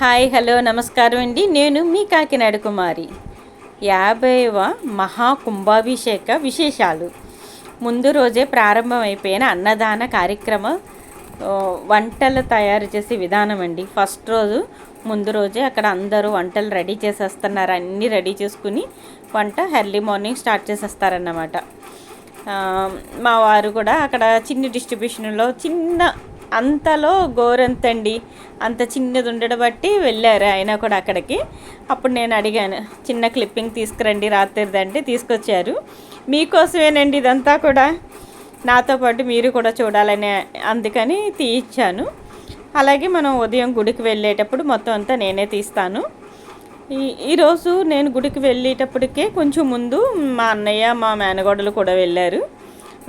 Hi hello నమస్కారం అండి. నేను మీ కాకినాడ కుమారి. 50వ మహాకుంభాభిషేక విశేషాలు. ముందు రోజే ప్రారంభమైపోయిన అన్నదాన కార్యక్రమం, వంటలు తయారు చేసే విధానం అండి. ఫస్ట్ రోజు ముందు రోజే అక్కడ అందరూ వంటలు రెడీ చేసేస్తున్నారు. అన్నీ రెడీ చేసుకుని వంట ఎర్లీ మార్నింగ్ స్టార్ట్ చేసేస్తారన్నమాట. మా వారు కూడా అక్కడ చిన్న డిస్ట్రిబ్యూషన్లో అంతలో గోరంతండి అంత చిన్నది ఉండడం బట్టి వెళ్ళారు ఆయన కూడా అక్కడికి. అప్పుడు నేను అడిగాను, చిన్న క్లిప్పింగ్ తీసుకురండి రాత్రిదంటే తీసుకొచ్చారు. మీకోసమేనండి ఇదంతా కూడా, నాతో పాటు మీరు కూడా చూడాలని, అందుకని తీయించాను. అలాగే మనం ఉదయం గుడికి వెళ్ళేటప్పుడు మొత్తం అంతా నేనే తీస్తాను. ఈరోజు నేను గుడికి వెళ్ళేటప్పటికే కొంచెం ముందు మా అన్నయ్య మా మేనగోడలు కూడా వెళ్ళారు.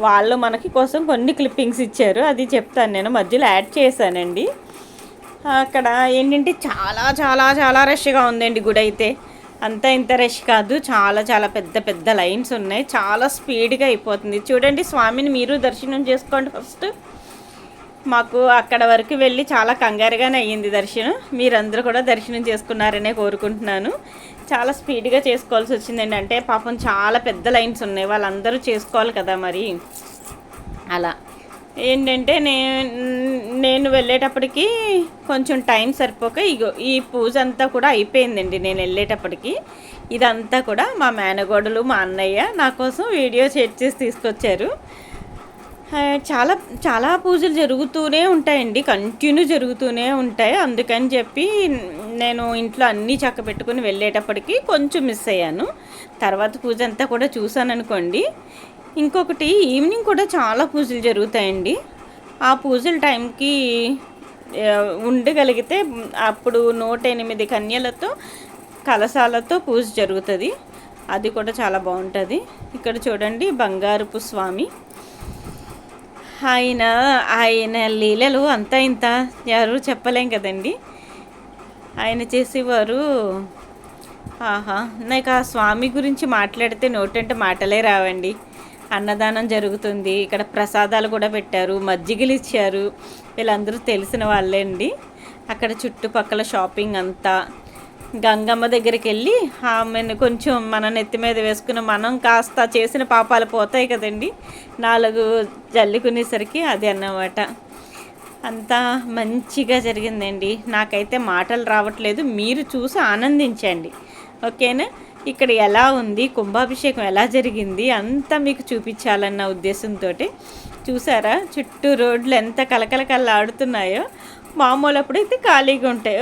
వాళ్ళు మనకి కోసం కొన్ని క్లిప్పింగ్స్ ఇచ్చారు, అది చెప్తాను. నేను మధ్యలో యాడ్ చేశానండి. అక్కడ ఏంటంటే చాలా చాలా చాలా రష్గా ఉందండి గుడి అయితే. అంతా ఇంత రష్ కాదు, చాలా చాలా పెద్ద పెద్ద లైన్స్ ఉన్నాయి. చాలా స్పీడ్గా అయిపోతుంది. చూడండి, స్వామిని మీరు దర్శనం చేసుకోండి ఫస్ట్. మాకు అక్కడ వరకు వెళ్ళి చాలా కంగారుగానే అయ్యింది దర్శనం. మీరందరూ కూడా దర్శనం చేసుకున్నారనే కోరుకుంటున్నాను. చాలా స్పీడ్గా చేసుకోవాల్సి వచ్చిందండి. అంటే పాపం చాలా పెద్ద లైన్స్ ఉన్నాయి, వాళ్ళందరూ చేసుకోవాలి కదా మరి. అలా ఏంటంటే నేను వెళ్ళేటప్పటికి కొంచెం టైం సరిపోక ఈ పూజ అంతా కూడా అయిపోయిందండి నేను వెళ్ళేటప్పటికి. ఇదంతా కూడా మా మేనగోడలు మా అన్నయ్య నా కోసం వీడియో షేర్ చేసి తీసుకొచ్చారు. చాలా చాలా పూజలు జరుగుతూనే ఉంటాయండి, కంటిన్యూ జరుగుతూనే ఉంటాయి. అందుకని చెప్పి నేను ఇంట్లో అన్నీ చక్క పెట్టుకుని వెళ్ళేటప్పటికి కొంచెం మిస్ అయ్యాను. తర్వాత పూజ అంతా కూడా చూశాను అనుకోండి. ఇంకొకటి, ఈవినింగ్ కూడా చాలా పూజలు జరుగుతాయండి. ఆ పూజల టైంకి ఉండగలిగితే అప్పుడు 108 కన్యలతో కలశాలతో పూజ జరుగుతుంది. అది కూడా చాలా బాగుంటుంది. ఇక్కడ చూడండి, బంగారపు స్వామి. ఆయన లీలలు అంతా ఇంత ఎవరు చెప్పలేం కదండి. ఆయన చేసేవారు. నాకు ఆ స్వామి గురించి మాట్లాడితే నోటంటే మాటలే రావండి. అన్నదానం జరుగుతుంది, ఇక్కడ ప్రసాదాలు కూడా పెట్టారు, మజ్జిగలు ఇచ్చారు. వీళ్ళందరూ తెలిసిన వాళ్ళే అండి. అక్కడ చుట్టుపక్కల షాపింగ్ అంతా. గంగమ్మ దగ్గరికి వెళ్ళి ఆమెను కొంచెం మన నెత్తి మీద వేసుకుని మనం కాస్త చేసిన పాపాలు పోతాయి కదండి, 4 జల్లుకునేసరికి అది అన్నమాట. అంతా మంచిగా జరిగిందండి. నాకైతే మాటలు రావట్లేదు, మీరు చూసి ఆనందించండి, ఓకేనా. ఇక్కడ ఎలా ఉంది, కుంభాభిషేకం ఎలా జరిగింది అంతా మీకు చూపించాలన్న ఉద్దేశంతో. చూసారా, చుట్టూ రోడ్లు ఎంత కలకలకల్లా ఆడుతున్నాయో. మామూలు అప్పుడైతే ఖాళీగా ఉంటాయి.